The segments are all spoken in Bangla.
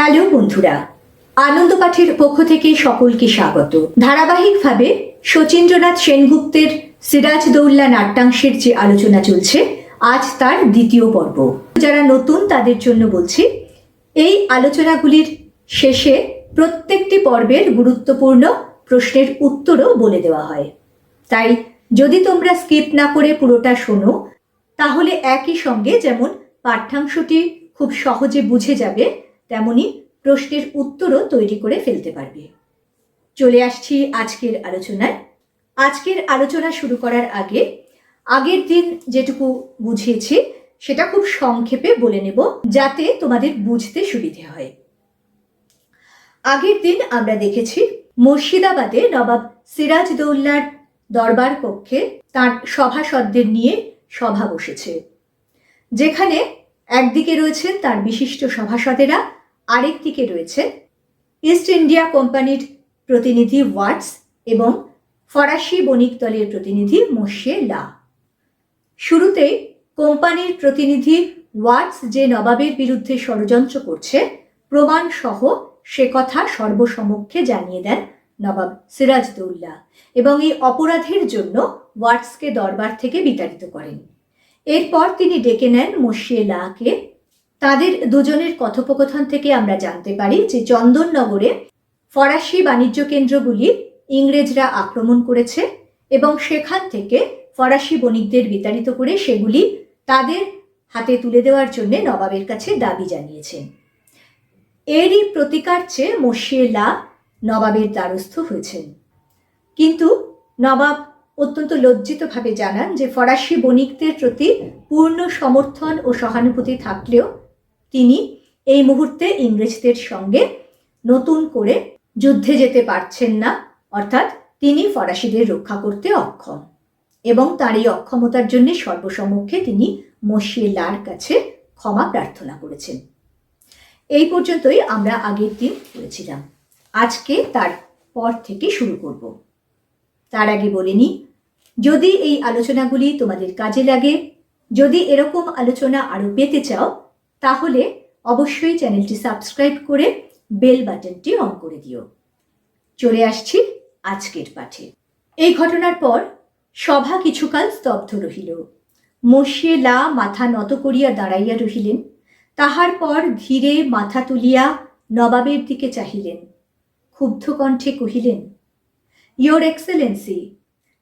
হ্যালো বন্ধুরা, আনন্দ পাঠের পক্ষ থেকে সকলকে স্বাগত। ধারাবাহিকভাবে শচীন্দ্রনাথ সেনগুপ্তের সিরাজদৌল্লা নাট্যাংশের যে আলোচনা চলছে, আজ তার দ্বিতীয় পর্ব। যারা নতুন তাদের জন্য বলছি, এই আলোচনাগুলির শেষে প্রত্যেকটি পর্বের গুরুত্বপূর্ণ প্রশ্নের উত্তরও বলে দেওয়া হয়। তাই যদি তোমরা স্কিপ না করে পুরোটা শোনো, তাহলে একই সঙ্গে যেমন পাঠ্যাংশটি খুব সহজে বুঝে যাবে, তেমনি প্রশ্নের উত্তরও তৈরি করে ফেলতে পারবে। চলে আসছি আজকের আলোচনায়। আজকের আলোচনা শুরু করার আগে আগের দিন যেটুকু বুঝিয়েছি সেটা খুব সংক্ষেপে বলে নেব, যাতে তোমাদের বুঝতে সুবিধে হয়। আগের দিন আমরা দেখেছি মুর্শিদাবাদে নবাব সিরাজদৌল্লার দরবার কক্ষে তার সভাসদদের নিয়ে সভা বসেছে, যেখানে একদিকে রয়েছেন তার বিশিষ্ট সভাসদেরা, আরেক দিকে রয়েছে ইস্ট ইন্ডিয়া কোম্পানির প্রতিনিধি ওয়াটস এবং ফরাসি বণিক দলের প্রতিনিধি মোশে লা। শুরুতেই কোম্পানির প্রতিনিধি ওয়াটস যে নবাবের বিরুদ্ধে ষড়যন্ত্র করছে প্রমাণ সহ সে কথা সর্বসমক্ষে জানিয়ে দেন নবাব সিরাজদৌল্লা এবং এই অপরাধের জন্য ওয়াটসকে দরবার থেকে বিতাড়িত করেন। এরপর তিনি ডেকে নেন মোশে লাকে। তাদের দুজনের কথোপকথন থেকে আমরা জানতে পারি যে চন্দননগরে ফরাসি বাণিজ্য কেন্দ্রগুলি ইংরেজরা আক্রমণ করেছে এবং সেখান থেকে ফরাসি বণিকদের বিতাড়িত করে সেগুলি তাদের হাতে তুলে দেওয়ার জন্য নবাবের কাছে দাবি জানিয়েছেন। এরই প্রতিকার চেয়ে মোশে লা নবাবের দ্বারস্থ হয়েছেন, কিন্তু নবাব অত্যন্ত লজ্জিতভাবে জানান যে ফরাসি বণিকদের প্রতি পূর্ণ সমর্থন ও সহানুভূতি থাকলেও তিনি এই মুহূর্তে ইংরেজদের সঙ্গে নতুন করে যুদ্ধে যেতে পারছেন না, অর্থাৎ তিনি ফরাসিদের রক্ষা করতে অক্ষম এবং তার এই অক্ষমতার জন্য সর্বসমক্ষে তিনি মোশে লার কাছে ক্ষমা প্রার্থনা করেছেন। এই পর্যন্তই আমরা আগের দিন বলেছিলাম। আজকে তার পর থেকে শুরু করব। তার আগে বলে নিই, যদি এই আলোচনাগুলি তোমাদের কাজে লাগে, যদি এরকম আলোচনা আরও পেতে চাও, তাহলে অবশ্যই চ্যানেলটি সাবস্ক্রাইব করে বেল বাটনটি অন করে দিও। চলে আসছি আজকের পাঠে। এই ঘটনার পর সভা কিছুকাল স্তব্ধ রহিল। মোশে লা মাথা নত করিয়া দাঁড়াইয়া রহিলেন। তাহার পর ধীরে মাথা তুলিয়া নবাবের দিকে চাহিলেন, ক্ষুব্ধ কণ্ঠে কহিলেন, Your Excellency,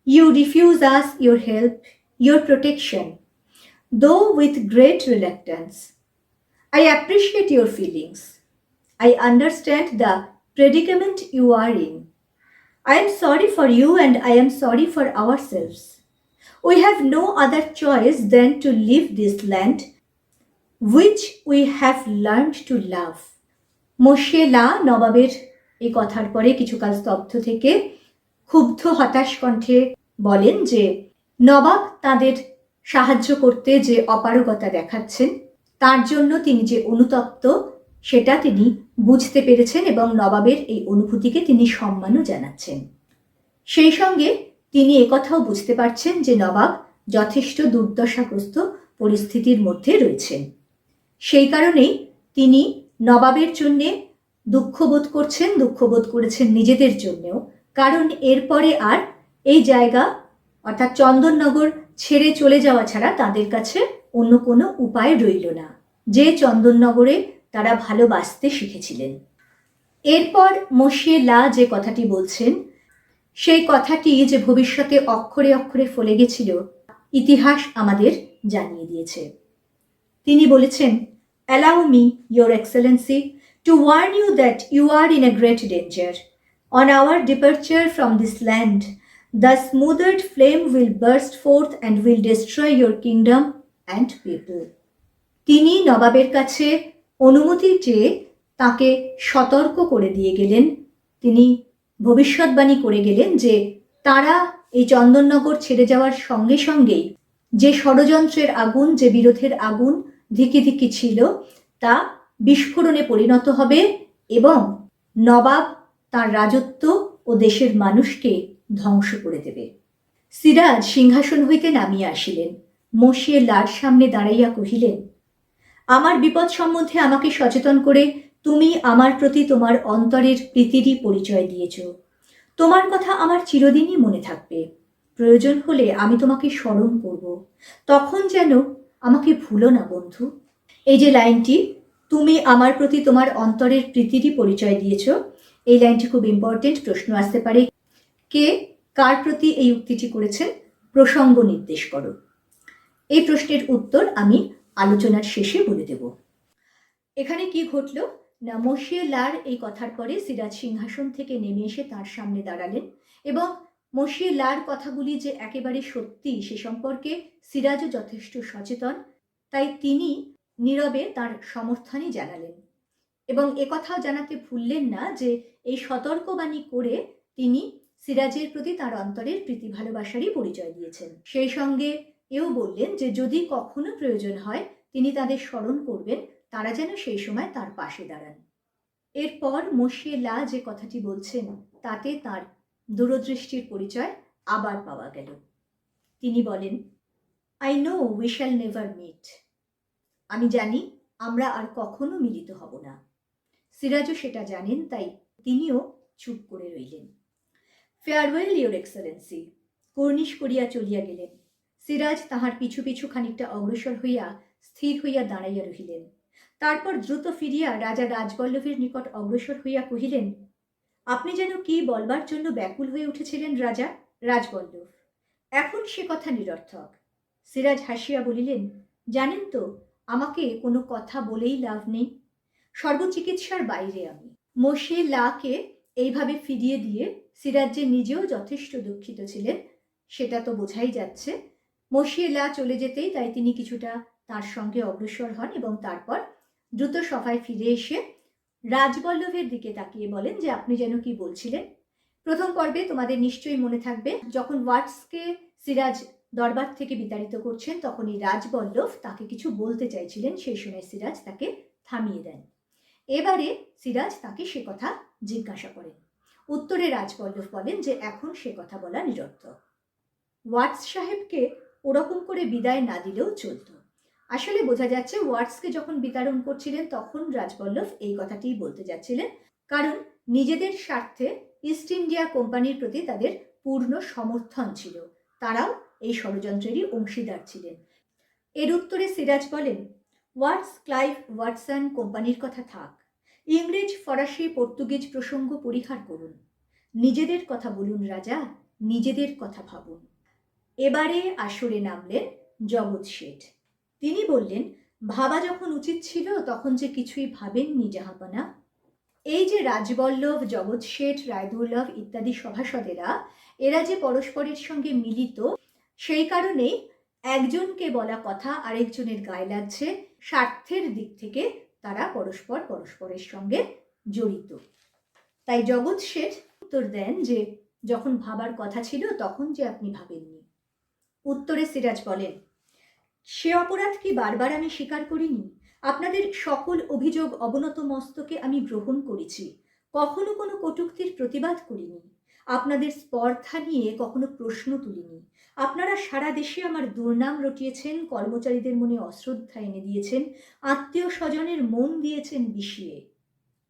you refuse us your help, your protection, though with great reluctance. I appreciate your feelings. I understand the predicament you are in. I am sorry for you and I am sorry for ourselves. We have no other choice than to leave this land which we have learned to love. Moshe লা নবাবের এই কথার পরে কিছুকাল স্তব্ধ থেকে ক্ষুব্ধ হতাশ কণ্ঠে বলেন যে নবাব তাদের সাহায্য করতে যে অপারগতা দেখাচ্ছেন, তার জন্য তিনি যে অনুতপ্ত সেটা তিনি বুঝতে পেরেছেন এবং নবাবের এই অনুভূতিকে তিনি সম্মানও জানাচ্ছেন। সেই সঙ্গে তিনি একথাও বুঝতে পারছেন যে নবাব যথেষ্ট দুর্দশাগ্রস্ত পরিস্থিতির মধ্যে রয়েছেন। সেই কারণেই তিনি নবাবের জন্যে দুঃখবোধ করেছেন নিজেদের জন্যেও, কারণ এরপরে আর এই জায়গা অর্থাৎ চন্দননগর ছেড়ে চলে যাওয়া ছাড়া তাদের কাছে অন্য কোনো উপায় রইল না, যে চন্দননগরে তারা ভালোবাসতে শিখেছিলেন। এরপর মোশে লা যে কথাটি বলছেন, সেই কথাটি যে ভবিষ্যতে অক্ষরে অক্ষরে ফলে গেছিল ইতিহাস আমাদের জানিয়ে দিয়েছে। তিনি বলেছেন, Allow me, Your Excellency, to warn you that you are in a great danger. On our departure from this land, the smothered flame will burst forth and will destroy your kingdom and people. তিনি নবাবের কাছে অনুমতি চেয়ে তাকে সতর্ক করে দিয়ে গেলেন। তিনি ভবিষ্যৎবাণী করে গেলেন যে তারা এই চন্দননগর ছেড়ে যাওয়ার সঙ্গে সঙ্গেই যে ষড়যন্ত্রের আগুন, যে বিরোধের আগুন ধিকি ধিকি ছিল, তা বিস্ফোরণে পরিণত হবে এবং নবাব তার রাজত্ব ও দেশের মানুষকে ধ্বংস করে দেবে। সিরাজ সিংহাসন হইতে নামিয়া আসিলেন। মোশে লার সামনে দাঁড়াইয়া কহিলেন, আমার বিপদ সম্বন্ধে আমাকে সচেতন করে তুমি আমার প্রতি তোমার অন্তরের প্রীতিরই পরিচয় দিয়েছ। তোমার কথা আমার চিরদিনই মনে থাকবে। প্রয়োজন হলে আমি তোমাকে স্মরণ করব, তখন যেন আমাকে ভুলো না বন্ধু। এই যে লাইনটি, তুমি আমার প্রতি তোমার অন্তরের প্রীতিরই পরিচয় দিয়েছ, এই লাইনটি খুব ইম্পর্টেন্ট। প্রশ্ন আসতে পারে, কে কার প্রতি এই উক্তিটি করেছেন? প্রসঙ্গ নির্দেশ করো। এই প্রশ্নের উত্তর আমি আলোচনার শেষে বলে দেব। এখানে কি ঘটল না, মশিয়ে লার এই কথার পরে সিরাজ সিংহাসন থেকে নেমে এসে তার সামনে দাঁড়ালেন এবং মশিয়ে লার কথাগুলি যে একেবারে সত্যি সে সম্পর্কে সিরাজও যথেষ্ট সচেতন, তাই তিনি নীরবে তার সমর্থনই জানালেন এবং একথাও জানাতে ভুললেন না যে এই সতর্কবাণী করে তিনি সিরাজের প্রতি তার অন্তরের প্রীতি ভালোবাসারই পরিচয় দিয়েছেন। সেই সঙ্গে এও বললেন যে যদি কখনো প্রয়োজন হয় তিনি তাদের স্মরণ করবেন, তারা যেন সেই সময় তার পাশে দাঁড়ান। এরপর মশিয়ে লা যে কথাটি বলছেন তাতে তার দূরদৃষ্টির পরিচয় আবার পাওয়া গেল। তিনি বলেন, I know we shall never meet. আমি জানি আমরা আর কখনো মিলিত হব না। সিরাজও সেটা জানেন, তাই তিনিও চুপ করে রইলেন। Farewell your Excellency. কর্নিশ করিয়া চলিয়া গেলেন। সিরাজ তাহার পিছু পিছু খানিকটা অগ্রসর হইয়া স্থির হইয়া দাঁড়াইয়া রহিলেন। তারপর দ্রুত ফিরিয়া রাজা রাজবল্লভের নিকট অগ্রসর হইয়া কহিলেন, আপনি যেন কি বলবার জন্য ব্যাকুল হয়ে উঠেছিলেন রাজা? রাজবল্লভ, এখন সে কথা নিরর্থক। সিরাজ হাসিয়া বলিলেন, জানেন তো আমাকে কোনো কথা বলেই লাভ নেই, সর্বচিকিৎসার বাইরে আমি। মশিয়ে লাকে এইভাবে ফিরিয়ে দিয়ে সিরাজ যে নিজেও যথেষ্ট দুঃখিত ছিলেন সেটা তো বোঝাই যাচ্ছে। মশিয়ে লা চলে যেতেই তাই তিনি কিছুটা তার সঙ্গে অগ্রসর হন এবং তারপর দ্রুত সভায় ফিরে এসে রাজবল্লভের দিকে তাকিয়ে বলেন যে আপনি যেন কি বলছিলেন। প্রথম পর্বে তোমাদের নিশ্চয়ই মনে থাকবে যখন ওয়াটসকে সিরাজ দরবার থেকে বিতাড়িত করছেন তখন এই রাজবল্লভ তাকে কিছু বলতে চাইছিলেন, সেই সময় সিরাজ তাকে থামিয়ে দেন। এবারে সিরাজ তাকে সে কথা জিজ্ঞাসা করেন। উত্তরে রাজবল্লভ বলেন যে এখন সে কথা বলা নিরর্থক। ওয়াটস সাহেবকে ওরকম করে বিদায় না দিলেও চলত। আসলে বোঝা যাচ্ছে ওয়াটসকে যখন বিতরণ করছিলেন তখন রাজবল্লভ এই কথাটিই বলতে যাচ্ছিলেন, কারণ নিজেদের স্বার্থে ইস্ট ইন্ডিয়া কোম্পানির প্রতি তাদের পূর্ণ সমর্থন ছিল, তারাও এই ষড়যন্ত্রেরই অংশীদার ছিলেন। এর উত্তরে সিরাজ বলেন, ওয়াটস, ক্লাইভ, ওয়াটসন কোম্পানির কথা থাক, ইংরেজ, ফরাসি, পর্তুগিজ প্রসঙ্গ পরিহার করুন। নিজেদের কথা বলুন রাজা, নিজেদের কথা ভাবুন। এবারে আসরে নামলেন জগৎ শেঠ। তিনি বললেন, ভাবা যখন উচিত ছিল তখন যে কিছুই ভাবেননি জাহাপনা। এই যে রাজবল্লভ, জগৎ শেঠ, রায়দুল্লভ ইত্যাদি সভাসদেরা, এরা যে পরস্পরের সঙ্গে মিলিত, সেই কারণেই একজনকে বলা কথা আরেকজনের গায়ে লাগছে, স্বার্থের দিক থেকে তারা পরস্পরের সঙ্গে জড়িত। তাই জগৎ শেঠ উত্তর দেন যে যখন ভাবার কথা ছিল তখন যে আপনি ভাবেননি। উত্তরে সিরাজ বলেন, সে অপরাধ কি বারবার আমি স্বীকার করিনি? আপনাদের সকল অভিযোগ অবনত মস্তকে আমি গ্রহণ করেছি, কখনো কোনো কটূক্তির প্রতিবাদ করিনি, আপনাদের স্পর্ধা নিয়ে কখনো প্রশ্ন তুলিনি। আপনারা সারা দেশে আমার দুর্নাম রটিয়েছেন, কর্মচারীদের মনে অশ্রদ্ধা এনে দিয়েছেন, আত্মীয় স্বজনের মন দিয়েছেন বিষিয়ে।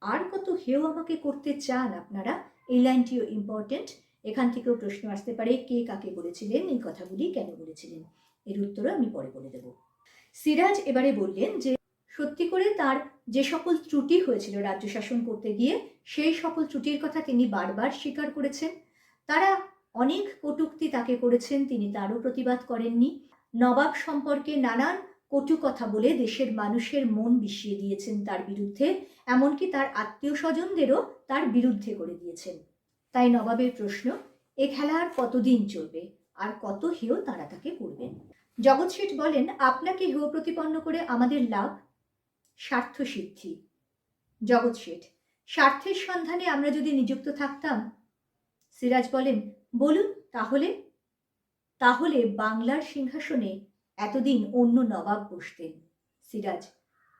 আর কত হেয় আমাকে করতে চান আপনারা? এই লাইনটিও ইম্পর্টেন্ট। এখান থেকেও প্রশ্ন আসতে পারে, কে কাকে বলেছিলেন, এই কথাগুলি কেন বলেছিলেন? এর উত্তরও আমি পরে বলে দেব। সিরাজ এবারে বললেন যে সত্যি করে তার যে সকল ত্রুটি হয়েছিল রাজ্য শাসন করতে গিয়ে, সেই সকল ত্রুটির কথা তিনি বারবার স্বীকার করেছেন। তারা অনেক কটূক্তি তাকে করেছেন, তিনি তারও প্রতিবাদ করেননি। নবাব সম্পর্কে নানান কটু কথা বলে দেশের মানুষের মন বিষিয়ে দিয়েছেন তার বিরুদ্ধে, এমনকি তার আত্মীয় স্বজনদেরও তার বিরুদ্ধে করে দিয়েছেন। তাই নবাবের প্রশ্ন, এ খেলা আর কতদিন চলবে, আর কত হেয় তারা তাকে করবেন? জগৎ শেঠ বলেন, আপনাকে হেয় প্রতিপন্ন করে আমাদের লাভ? স্বার্থ সিদ্ধি। জগৎ শেঠ, স্বার্থের সন্ধানে আমরা যদি নিযুক্ত থাকতাম? সিরাজ বলেন, বলুন তাহলে। তাহলে বাংলার সিংহাসনে এতদিন অন্য নবাব বসতেন। সিরাজ,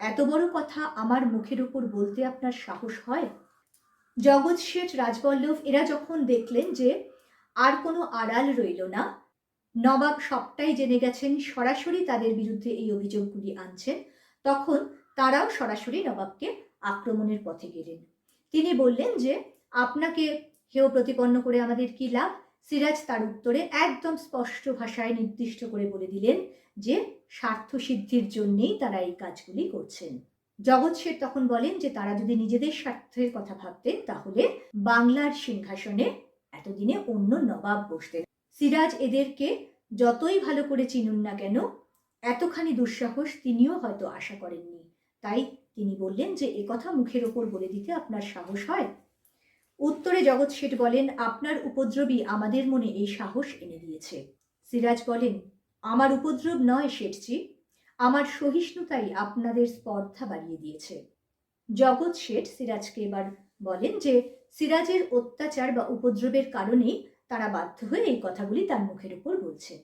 এত বড় কথা আমার মুখের উপর বলতে আপনার সাহস হয়? জগৎ শেঠ, রাজবল্লভ এরা যখন দেখলেন যে আর কোনো আড়াল রইল না, নবাব সবটাই জেনে গেছেন, সরাসরি তাদের বিরুদ্ধে এই অভিযোগগুলি আনছেন, তখন তারাও সরাসরি নবাবকে আক্রমণের পথে গেলেন। তিনি বললেন যে আপনাকে হেয় প্রতিপন্ন করে আমাদের কি লাভ? সিরাজ তার উত্তরে একদম স্পষ্ট ভাষায় নির্দিষ্ট করে বলে দিলেন যে স্বার্থ সিদ্ধির জন্যেই তারা এই কাজগুলি করছেন। জগৎ শেঠ তখন বলেন যে তারা যদি নিজেদের স্বার্থের কথা ভাবতেন তাহলে বাংলার সিংহাসনে এতদিনে অন্য নবাব বসতেন। সিরাজ এদেরকে যতই ভালো করে চিনুন না কেন, এতখানি দুঃসাহস তিনিও হয়তো আশা করেননি। তাই তিনি বললেন যে একথা মুখের ওপর বলে দিতে আপনার সাহস হয়? উত্তরে জগৎ শেঠ বলেন, আপনার উপদ্রবই আমাদের মনে এই সাহস এনে দিয়েছে। সিরাজ বলেন, আমার উপদ্রব নয় শেঠজি, আমার সহিষ্ণুতাই আপনাদের স্পর্ধা বাড়িয়ে দিয়েছে। জগৎ শেঠ সিরাজকে এবার বলেন যে সিরাজের অত্যাচার বা উপদ্রবের কারণেই তারা বাধ্য হয়ে এই কথাগুলি তার মুখের উপর বলছেন।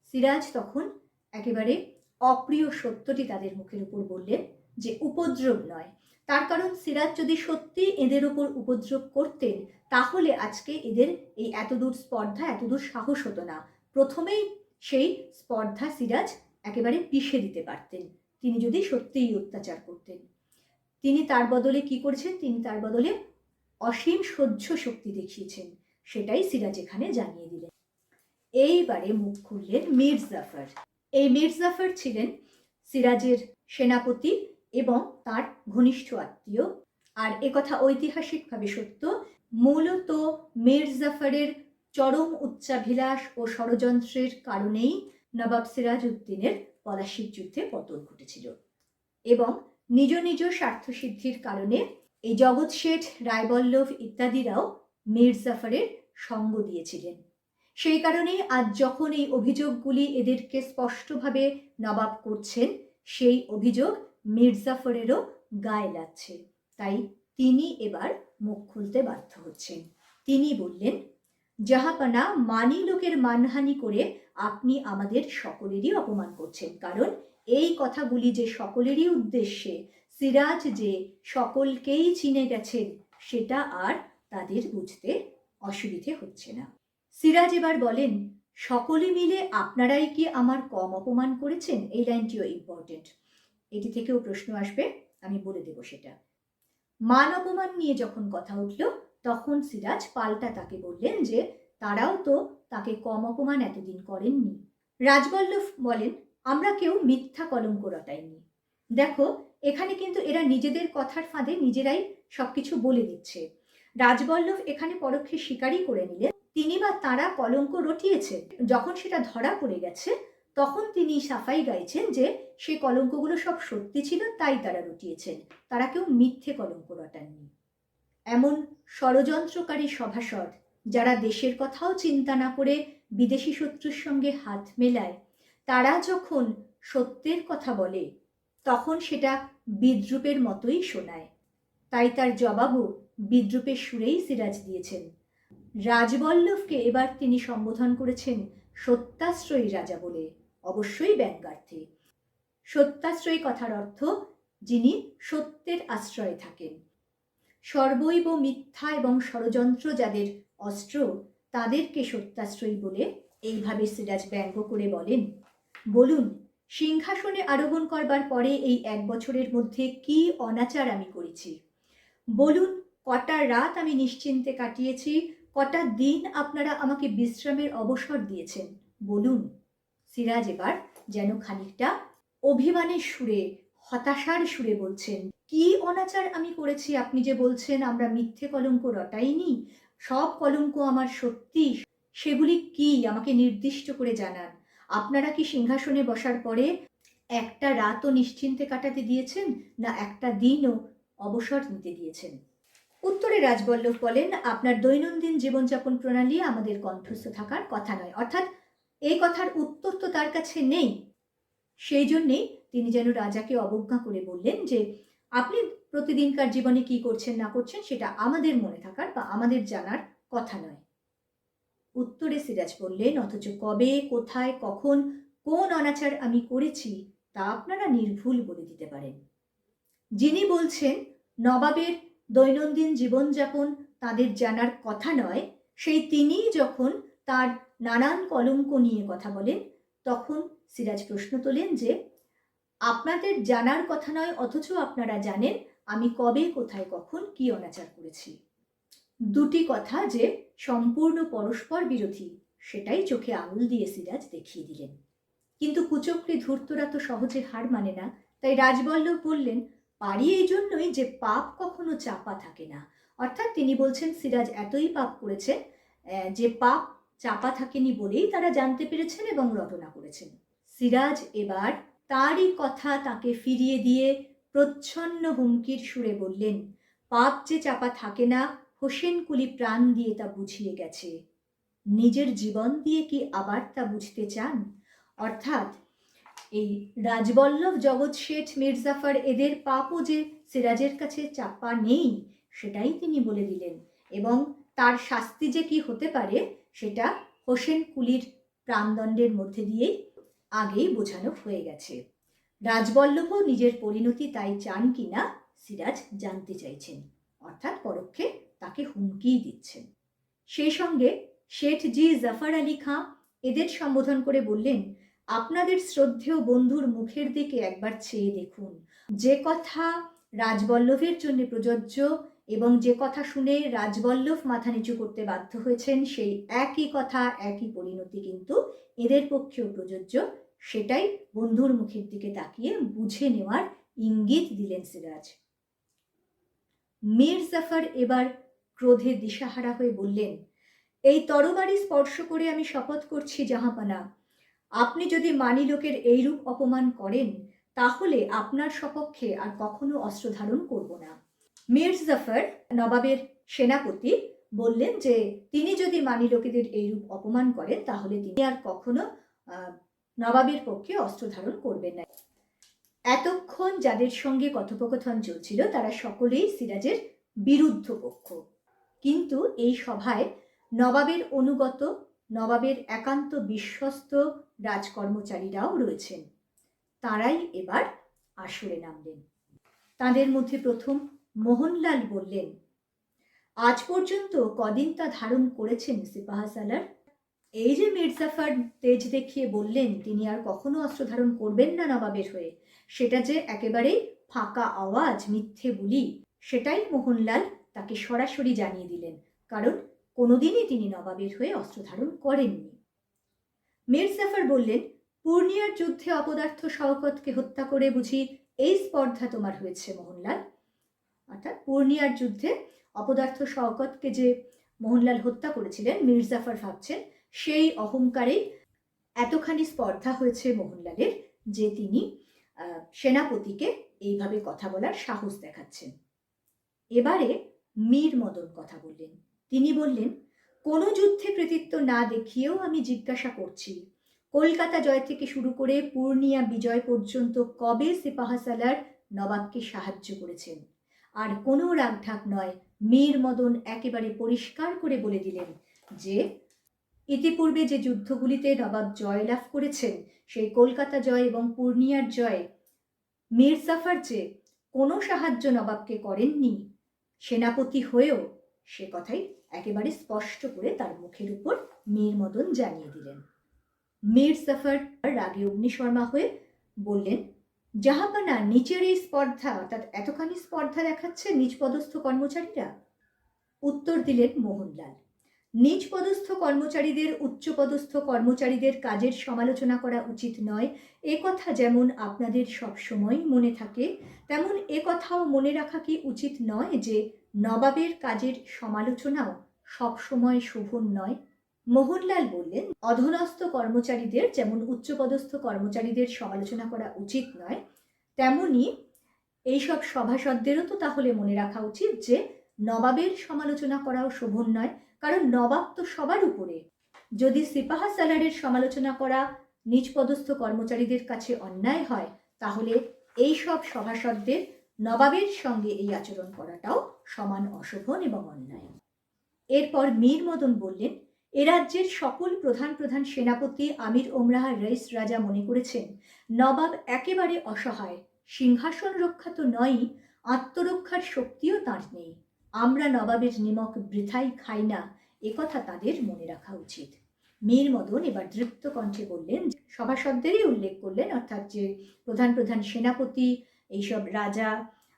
সিরাজ তখন একেবারে অপ্রিয় সত্যটি তাদের মুখের উপর বললেন যে উপদ্রব নয়। তার কারণ সিরাজ যদি সত্যি এদের ওপর উপদ্রব করতেন তাহলে আজকে এদের এই এতদূর স্পর্ধা, এতদূর সাহস হতো না। প্রথমেই সেই স্পর্ধা সিরাজ একেবারে পিষে দিতে পারতেন তিনি যদি সত্যিই অত্যাচার করতেন। তিনি তার বদলে কি করেছেন? তিনি তার বদলে অসীম সহ্য শক্তি দেখিয়েছেন, সেটাই সিরাজ এখানে জানিয়ে দিলেন। এইবারে মুখ খুললেন মীর জাফর। এই মীর জাফর ছিলেন সিরাজের সেনাপতি এবং তার ঘনিষ্ঠ আত্মীয়। আর একথা ঐতিহাসিকভাবে সত্য। মূলত মীর জাফরের চরম উচ্চাভিলাষ ও ষড়যন্ত্রের কারণেই নবাব সিরাজ উদ্দিনের পলাশির যুদ্ধে পতন ঘটেছিল এবং নিজ নিজ স্বার্থসিদ্ধির কারণে এই জগৎ শেঠ, রায়বল্লভ ইত্যাদিরাও মীর জাফরের সঙ্গ দিয়েছিলেন। সেই কারণেই আজ যখন এই অভিযোগগুলি এদেরকে স্পষ্টভাবে নবাব করছেন, সেই অভিযোগ মীর জাফরেরও গায়ে লাগছে। তাই তিনি এবার মুখ খুলতে বাধ্য হচ্ছেন। তিনি বললেন, জাহাপানা, মানি লোকের মানহানি করে আপনি আমাদের সকলেরই অপমান করছেন। কারণ এই কথাগুলি যে সকলেরই উদ্দেশ্যে, সিরাজ যে সকলকেই চিনে গেছেন, সেটা আর তাদের বুঝতে অসুবিধে হচ্ছে না। সিরাজ এবার বলেন, সকলে মিলে আপনারাই কি আমার কম অপমান করেছেন? এই লাইনটিও ইম্পর্টেন্ট, এটি থেকেও প্রশ্ন আসবে, আমি বলে দেব সেটা। মান অপমান নিয়ে যখন কথা উঠল তখন সিরাজ পাল্টা তাকে বললেন যে তারাও তো তাকে কম অপমান এতদিন করেননি। রাজবল্লভ বলেন, আমরা কেউ মিথ্যা কলঙ্ক রটাইনি। দেখো, এখানে কিন্তু এরা নিজেদের কথার ফাঁদে নিজেরাই সবকিছু বলে দিচ্ছে। রাজবল্লভ এখানে পরোক্ষে স্বীকারই করে নিলেন তিনি বা তারা কলঙ্ক রটিয়েছে। যখন সেটা ধরা পড়ে গেছে তখন তিনি সাফাই গাইছেন যে সে কলঙ্কগুলো সব সত্যি ছিল, তাই তারা রটিয়েছেন, তারা কেউ মিথ্যে কলঙ্ক রটাননি। এমন ষড়যন্ত্রকারী সভাসদ যারা দেশের কথাও চিন্তা না করে বিদেশি শত্রুর সঙ্গে হাত মেলায়, তারা যখন সত্যের কথা বলে তখন সেটা বিদ্রূপের মতোই শোনায়। তাই তার জবাবও বিদ্রূপের সুরেই সিরাজ দিয়েছেন। রাজবল্লভকে এবার তিনি সম্বোধন করেছেন সত্যাশ্রয়ী রাজা বলে, অবশ্যই ব্যঙ্গার্থে। সত্যাশ্রয়ী কথার অর্থ যিনি সত্যের আশ্রয়ে থাকেন। সর্বৈব মিথ্যা এবং ষড়যন্ত্র যাদের অস্ত্র, তাদেরকে সত্যাশ্রয়ী বলে এইভাবে সিরাজ ব্যঙ্গ করে বলেন, বলুন, সিংহাসনে আরোহণ করবার পরে এই 1 বছরের মধ্যে কি অনাচার আমি করেছি? বলুন, কটা রাত আমি নিশ্চিন্তে কাটিয়েছি, কটা দিন আপনারা আমাকে বিশ্রামের অবসর দিয়েছেন? বলুন। সিরাজ এবার যেন খানিকটা অভিমানের সুরে, হতাশার সুরে বলছেন, কি অনাচার আমি করেছি আপনি যে বলছেন আমরা মিথ্যে কলঙ্ক রটাইনি? সব কলঙ্ক আমার সত্যি। সেগুলি কি আমাকে নির্দিষ্ট করে জানান। আপনারা কি সিংহাসনে বসার পরে একটা রাতও নিশ্চিন্তে কাটাতে দিয়েছেন, না একটা দিনও অবসর নিতে দিয়েছেন? উত্তরে রাজবল্লভ বলেন, আপনার দৈনন্দিন জীবনযাপন প্রণালী আমাদের কণ্ঠস্থ থাকার কথা নয়। অর্থাৎ এই কথার উত্তর তো তার কাছে নেই। সেই জন্যেই তিনি যেন রাজাকে অবজ্ঞা করে বললেন যে আপনি প্রতিদিনকার জীবনে কি করছেন না করছেন সেটা আমাদের মনে থাকার বা আমাদের জানার কথা নয়। উত্তরে সিরাজ বললেন, অথচ কবে, কোথায়, কখন, কোন অনাচার আমি করেছি তা আপনারা নির্ভুল বলে দিতে পারেন। যিনি বলছেন নবাবের দৈনন্দিন জীবনযাপন তাদের জানার কথা নয়, সেই তিনিই যখন তার নানান কলঙ্ক নিয়ে কথা বলেন, তখন সিরাজ প্রশ্ন তোলেন যে আপনাদের জানার কথা নয় অথচ আপনারা জানেন, আমি কবে, কোথায়, কখন কি অনাচার করেছি। দুটি কথা যে সম্পূর্ণ পরস্পর বিরোধী সেটাই চোখে আঙুল দিয়ে সিরাজ দেখিয়ে দিলেন। কিন্তু কুচক্রী ধূর্তরা তো সহজে হার মানে না, তাই রাজবল্লভ বললেন, পারি এই জন্যই যে পাপ কখনো চাপা থাকে না। অর্থাৎ তিনি বলছেন সিরাজ এতই পাপ করেছেন যে পাপ চাপা থাকেনি বলেই তারা জানতে পেরেছেন এবং রটনা করেছেন। সিরাজ এবার তারই কথা তাকে ফিরিয়ে দিয়ে প্রচ্ছন্ন হুমকির সুরে বললেন, পাপ যে চাপা থাকে না, হোসেন কুলি প্রাণ দিয়ে তা বুঝিয়ে গেছে। নিজের জীবন দিয়ে কি আবার তা বুঝতে চান? অর্থাৎ এই রাজবল্লভ, জগৎ শেঠ, মির্জাফর এদের পাপও যে সিরাজের কাছে চাপা নেই সেটাই তিনি বলে দিলেন, এবং তার শাস্তি যে কি হতে পারে সেটা হোসেন কুলির প্রাণদণ্ডের মধ্যে দিয়েই আগেই বোঝানো হয়ে গেছে। রাজবল্লভও নিজের পরিণতি তাই চান কিনা সিরাজ জানতে চাইছেন, অর্থাৎ পরোক্ষে তাকে হুমকিই দিচ্ছেন। সেই সঙ্গে শেঠজি জাফর আলী খাঁ এদের সম্বোধন করে বললেন, আপনাদের শ্রদ্ধেয় বন্ধুর মুখের দিকে একবার চেয়ে দেখুন। যে কথা রাজবল্লভের জন্য প্রযোজ্য এবং যে কথা শুনে রাজবল্লভ মাথা নিচু করতে বাধ্য হয়েছেন, সেই একই কথা, একই পরিণতি কিন্তু এদের পক্ষেও প্রযোজ্য। সেটাই বন্ধুর মুখের দিকে তাকিয়ে বুঝে নেওয়ার ইঙ্গিত দিলেন সিরাজ। মীর জাফর এবার ক্রোধে দিশাহারা হয়ে বললেন, এই তরবারি স্পর্শ করে আমি শপথ করছি জাহাপানা, আপনি যদি মানি লোকের এইরূপ অপমান করেন তাহলে আপনার সপক্ষে আর কখনো অস্ত্র ধারণ করব না। মীর জাফর নবাবের সেনাপতি বললেন যে তিনি যদি মানি লোকেদের এইরূপ অপমান করেন তাহলে তিনি আর কখনো নবাবের পক্ষে অস্ত্র ধারণ করবেন না। এতক্ষণ যাদের সঙ্গে কথোপকথন চলছিল তারা সকলেই সিরাজের বিরুদ্ধ পক্ষ, কিন্তু এই সভায় নবাবের অনুগত, নবাবের একান্ত বিশ্বস্ত রাজকর্মচারীরাও রয়েছেন। তারাই এবার আসরে নামলেন। তাদের মধ্যে প্রথম মোহনলাল বললেন, আজ পর্যন্ত কদিন তা ধারণ করেছেন সিপাহসালার? এই যে মির্জাফর তেজ দেখিয়ে বললেন তিনি আর কখনো অস্ত্র ধারণ করবেন না নবাবের হয়ে, সেটা যে একেবারেই ফাঁকা আওয়াজ, মিথ্যে বুলি, সেটাই মোহনলাল তাকে সরাসরি জানিয়ে দিলেন, কারণ কোনোদিনই তিনি নবাবের হয়ে অস্ত্র ধারণ করেননি। মির্জাফর বললেন, পূর্ণিয়ার যুদ্ধে অপদার্থ শওকতকে হত্যা করে বুঝি এই স্পর্ধা তোমার হয়েছে মোহনলাল? অর্থাৎ পূর্ণিয়ার যুদ্ধে অপদার্থ শওকতকে যে মোহনলাল হত্যা করেছিলেন, মির্জাফর ভাবছেন সেই অহংকারেই এতখানি স্পর্ধা হয়েছে মোহনলালের যে তিনি সেনাপতিকে এইভাবে কথা বলার সাহস দেখাচ্ছেন। এবারে মীর মদন কথা বললেন। তিনি বললেন, কোনো যুদ্ধে কৃতিত্ব না দেখিয়েও আমি জিজ্ঞাসা করছি, কলকাতা জয় থেকে শুরু করে পূর্ণিয়া বিজয় পর্যন্ত কবে সিপাহসালার নবাবকে সাহায্য করেছেন? আর কোনো রাগঢাক নয়, মীর মদন একেবারে পরিষ্কার করে বলে দিলেন যে ইতিপূর্বে যে যুদ্ধগুলিতে নবাব জয়লাভ করেছেন, সেই কলকাতা জয় এবং পূর্ণিয়ার জয় মীর জাফর যে কোনো সাহায্য নবাবকে করেননি সেনাপতি হয়েও, সে কথাই একেবারে স্পষ্ট করে তার মুখের উপর মীর মদন জানিয়ে দিলেন। মীর জাফর রাগে অগ্নিশর্মা হয়ে বললেন, জাহাপানা, নিচের এই স্পর্ধা, অর্থাৎ এতখানি স্পর্ধা দেখাচ্ছে নিজ পদস্থ কর্মচারীরা? উত্তর দিলেন মোহনলাল, নিজ পদস্থ কর্মচারীদের উচ্চপদস্থ কর্মচারীদের কাজের সমালোচনা করা উচিত নয়, এ কথা যেমন আপনাদের সবসময় মনে থাকে, তেমন এ কথাও মনে রাখা কি উচিত নয় যে নবাবের কাজের সমালোচনাও সবসময় শোভন নয়? মোহনলাল বললেন, অধস্তন কর্মচারীদের যেমন উচ্চপদস্থ কর্মচারীদের সমালোচনা করা উচিত নয়, তেমনি এইসব সভাসদেরও তো তাহলে মনে রাখা উচিত যে নবাবের সমালোচনা করাও শোভন নয়, কারণ নবাব তো সবার উপরে। যদি সিপাহা সালারের সমালোচনা করা নিজ পদস্থ কর্মচারীদের কাছে অন্যায় হয়, তাহলে এই সব সভাসদদের নবাবের সঙ্গে এই আচরণ করাটাও সমান অশোভন এবং অন্যায়। এরপর মীর মদন বললেন, এ রাজ্যের সকল প্রধান প্রধান সেনাপতি, আমির ওমরাহ, রইস রাজা মনে করেছেন নবাব একেবারে অসহায়, সিংহাসন রক্ষা তো নয়ই, আত্মরক্ষার শক্তিও তাঁর নেই। আমরা নবাবের নিমক বৃথাই খাই না, একথা তাদের মনে রাখা উচিত। মীর মদন এবার দৃপ্ত কণ্ঠে বললেন, সভাসদেরই উল্লেখ করলেন, অর্থাৎ যে প্রধান প্রধান সেনাপতি, এইসব রাজা,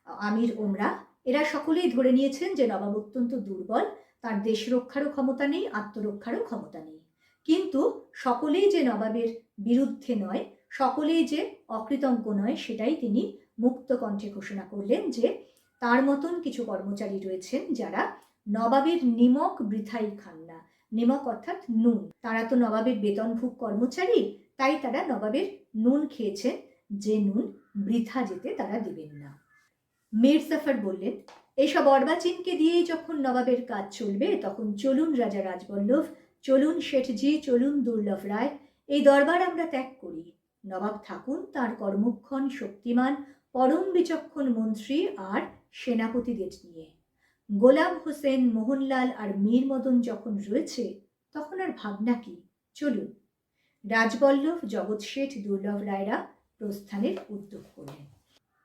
আমির ওমরা, এরা সকলেই ধরে নিয়েছেন যে নবাব অত্যন্ত দুর্বল, তার দেশ রক্ষারও ক্ষমতা নেই, আত্মরক্ষারও ক্ষমতা নেই। কিন্তু সকলেই যে নবাবের বিরুদ্ধে নয়, সকলেই যে অকৃতজ্ঞ নয়, সেটাই তিনি মুক্ত কণ্ঠে ঘোষণা করলেন যে তার মতন কিছু কর্মচারী রয়েছেন যারা নবাবের নিমক বৃথাই খান না। নিমক অর্থাৎ নুন। তারা তো নবাবের বেতনভোগ কর্মচারী, তাই তারা নবাবের নুন খেয়েছেন, যে নুন বৃথা যেতে তারা দেবেন না। মীর জাফর বললেন, এইসব অর্বাচীনকে দিয়েই যখন নবাবের কাজ চলবে, তখন চলুন রাজা রাজবল্লভ, চলুন শেঠজি, চলুন দুর্লভ রায়, এই দরবার আমরা ত্যাগ করি। নবাব থাকুন তার কর্মক্ষণ শক্তিমান পরম বিচক্ষণ মন্ত্রী আর সেনাপতিদের নিয়ে। গোলাম হোসেন, মোহনলাল আর মীর মদন যখন রয়েছে, তখন আর ভাবনা কি, চলুন। রাজবল্লভ, জগৎ শেঠ, দুর্লভ রায়রা প্রস্থানের উদ্যোগ করলেন।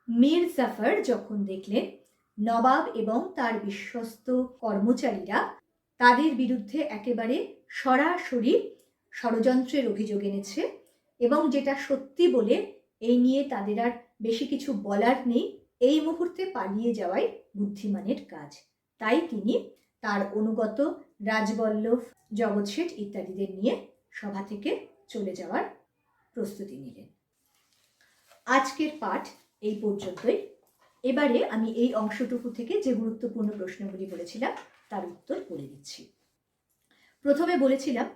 মীর জাফর যখন দেখলেন নবাব এবং তার বিশ্বস্ত কর্মচারীরা তাদের বিরুদ্ধে একেবারে সরাসরি ষড়যন্ত্রের অভিযোগ এনেছে এবং যেটা সত্যি বলে এই নিয়ে তাদের আর বেশি কিছু বলার নেই, এই মুহূর্তে পালিয়ে যাওয়াই বুদ্ধিমানের কাজ, তাই তিনি তার অনুগত রাজবল্লভ, জগৎ শেঠ ইত্যাদিদের নিয়ে সভা থেকে চলে যাওয়ার প্রস্তুতি নিলেন। আজকের পাঠ এই পর্যন্তই। এবারে আমি এই অংশটুকু থেকে যে গুরুত্বপূর্ণ প্রশ্নগুলি বলেছিলাম তার উত্তর বলে দিচ্ছি। প্রথমে বলেছিলাম,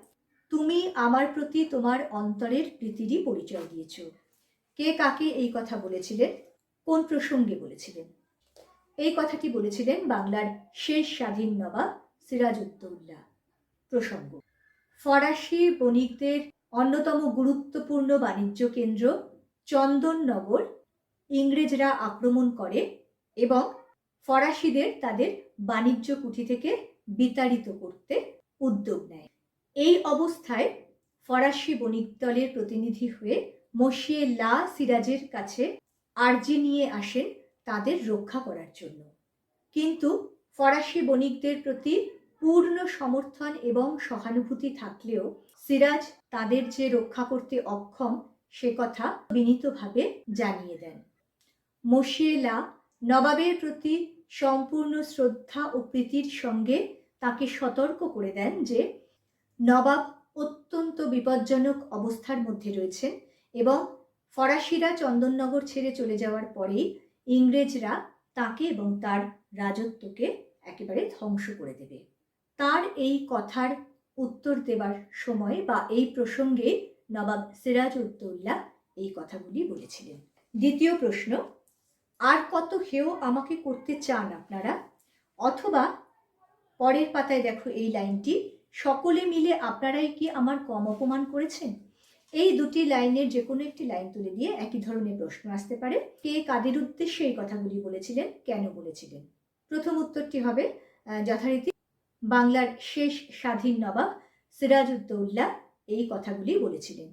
তুমি আমার প্রতি তোমার অন্তরের প্রীতিরই পরিচয় দিয়েছ। কে কাকে এই কথা বলেছিলেন, কোন প্রসঙ্গে বলেছিলেন? এই কথাটি বলেছিলেন বাংলার শেষ স্বাধীন নবাব সিরাজউদ্দৌলা। প্রসঙ্গ, ফরাসি বণিকদের অন্যতম গুরুত্বপূর্ণ বাণিজ্য কেন্দ্র চন্দননগর ইংরেজরা আক্রমণ করে এবং ফরাসিদের তাদের বাণিজ্য কুঠি থেকে বিতাড়িত করতে উদ্যোগ নেয়। এই অবস্থায় ফরাসি বণিক দলের প্রতিনিধি হয়ে মসিয়ে লা সিরাজের কাছে আর্জি নিয়ে আসেন তাদের রক্ষা করার জন্য। কিন্তু ফরাসি বণিকদের প্রতি পূর্ণ সমর্থন এবং সহানুভূতি থাকলেও সিরাজ তাদের যে রক্ষা করতে অক্ষম সে কথা বিনীতভাবে জানিয়ে দেন। মসিয়ে লা নবাবের প্রতি সম্পূর্ণ শ্রদ্ধা ও প্রীতির সঙ্গে তাকে সতর্ক করে দেন যে নবাব অত্যন্ত বিপজ্জনক অবস্থার মধ্যে রয়েছেন এবং ফরাসিরা চন্দননগর ছেড়ে চলে যাওয়ার পরেই ইংরেজরা তাকে এবং তার রাজত্বকে একেবারে ধ্বংস করে দেবে। তার এই কথার উত্তর দেবার সময় বা এই প্রসঙ্গে নবাব সিরাজউদ্দৌলা এই কথাগুলি বলেছিলেন। দ্বিতীয় প্রশ্ন, আর কত হেয় আমাকে করতে চান আপনারা? অথবা পরের পাতায় দেখো এই লাইনটি, সকলে মিলে আপনারাই কি আমার কম অপমান করেছেন? এই দুটি লাইনের যে কোনো একটি লাইন তুলে দিয়ে একই ধরনের প্রশ্ন আসতে পারে। কে কাদের উদ্দেশ্যে এই কথাগুলি বলেছিলেন, কেন বলেছিলেন? প্রথম উত্তরটি হবে যথারীতি বাংলার শেষ স্বাধীন নবাব সিরাজউদ্দৌলা এই কথাগুলি বলেছিলেন।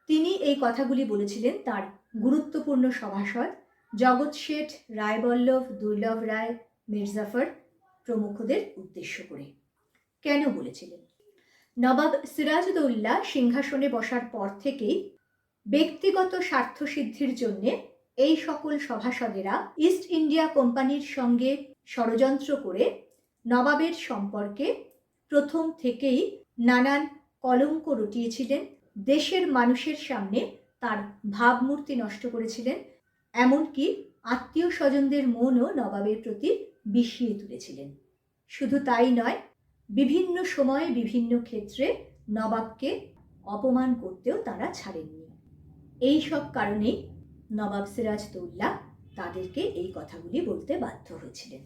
তিনি এই কথাগুলি বলেছিলেন তার গুরুত্বপূর্ণ সভাসদ জগৎ শেঠ, রায়বল্লভ, দুর্লভ রায়, মীর জাফর প্রমুখদের উদ্দেশ্য করে। কেন বলেছিলেন? নবাব সিরাজউদ্দৌলা সিংহাসনে বসার পর থেকেই ব্যক্তিগত স্বার্থ সিদ্ধির জন্য এই সকল সভাসদেরা ইস্ট ইন্ডিয়া কোম্পানির সঙ্গে ষড়যন্ত্র করে নবাবের সম্পর্কে প্রথম থেকেই নানান কলঙ্ক রটিয়েছিলেন, দেশের মানুষের সামনে তার ভাবমূর্তি নষ্ট করেছিলেন, এমনকি আত্মীয় স্বজনদের মনও নবাবের প্রতি বিষিয়ে তুলেছিলেন। শুধু তাই নয়, বিভিন্ন সময়ে বিভিন্ন ক্ষেত্রে নবাবকে অপমান করতেও তারা ছাড়েননি। এই সব কারণেই নবাব সিরাজউদ্দৌলা তাদেরকে এই কথাগুলি বলতে বাধ্য হয়েছিলেন।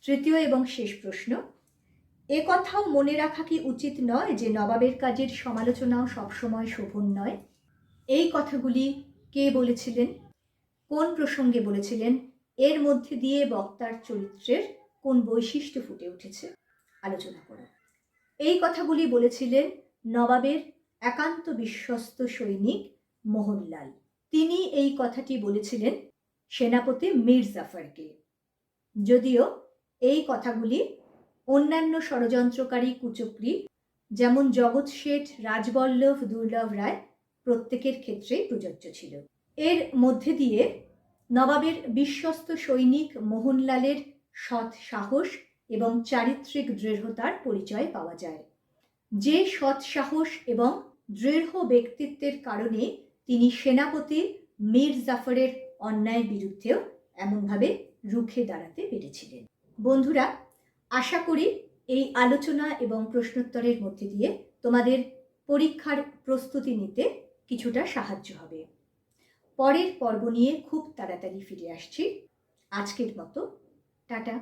তৃতীয় এবং শেষ প্রশ্ন, এ কথাও মনে রাখা কি উচিত নয় যে নবাবের কাজের সমালোচনাও সবসময় শোভন নয়? এই কথাগুলি কে বলেছিলেন, কোন প্রসঙ্গে বলেছিলেন, এর মধ্যে দিয়ে বক্তার চরিত্রের কোন বৈশিষ্ট্য ফুটে উঠেছে, আলোচনা করো। এই কথাগুলি বলেছিলেন নবাবের একান্ত বিশ্বস্ত সৈনিক মোহনলাল। তিনি এই কথাটি বলেছিলেন সেনাপতি মীর জাফরকে। যদিও এই কথাগুলি অন্যান্য ষড়যন্ত্রকারী কুচক্রী যেমন জগৎ শেঠ, রাজবল্লভ, দুর্লভ রায় প্রত্যেকের ক্ষেত্রেই প্রযোজ্য ছিল। এর মধ্যে দিয়ে নবাবের বিশ্বস্ত সৈনিক মোহনলালের সৎ সাহস এবং চারিত্রিক দৃঢ়তার পরিচয় পাওয়া যায়। যে সৎ সাহস এবং দৃঢ় ব্যক্তিত্বের কারণে তিনি সেনাপতি মীর জাফরের অন্যায়ের বিরুদ্ধেও এমনভাবে রুখে দাঁড়াতে পেরেছিলেন। বন্ধুরা, আশা করি এই আলোচনা এবং প্রশ্নোত্তরের মধ্যে দিয়ে তোমাদের পরীক্ষার প্রস্তুতি নিতে কিছুটা সাহায্য হবে। পরের পর্ব নিয়ে খুব তাড়াতাড়ি ফিরে আসছি। আজকের মতো টাটা।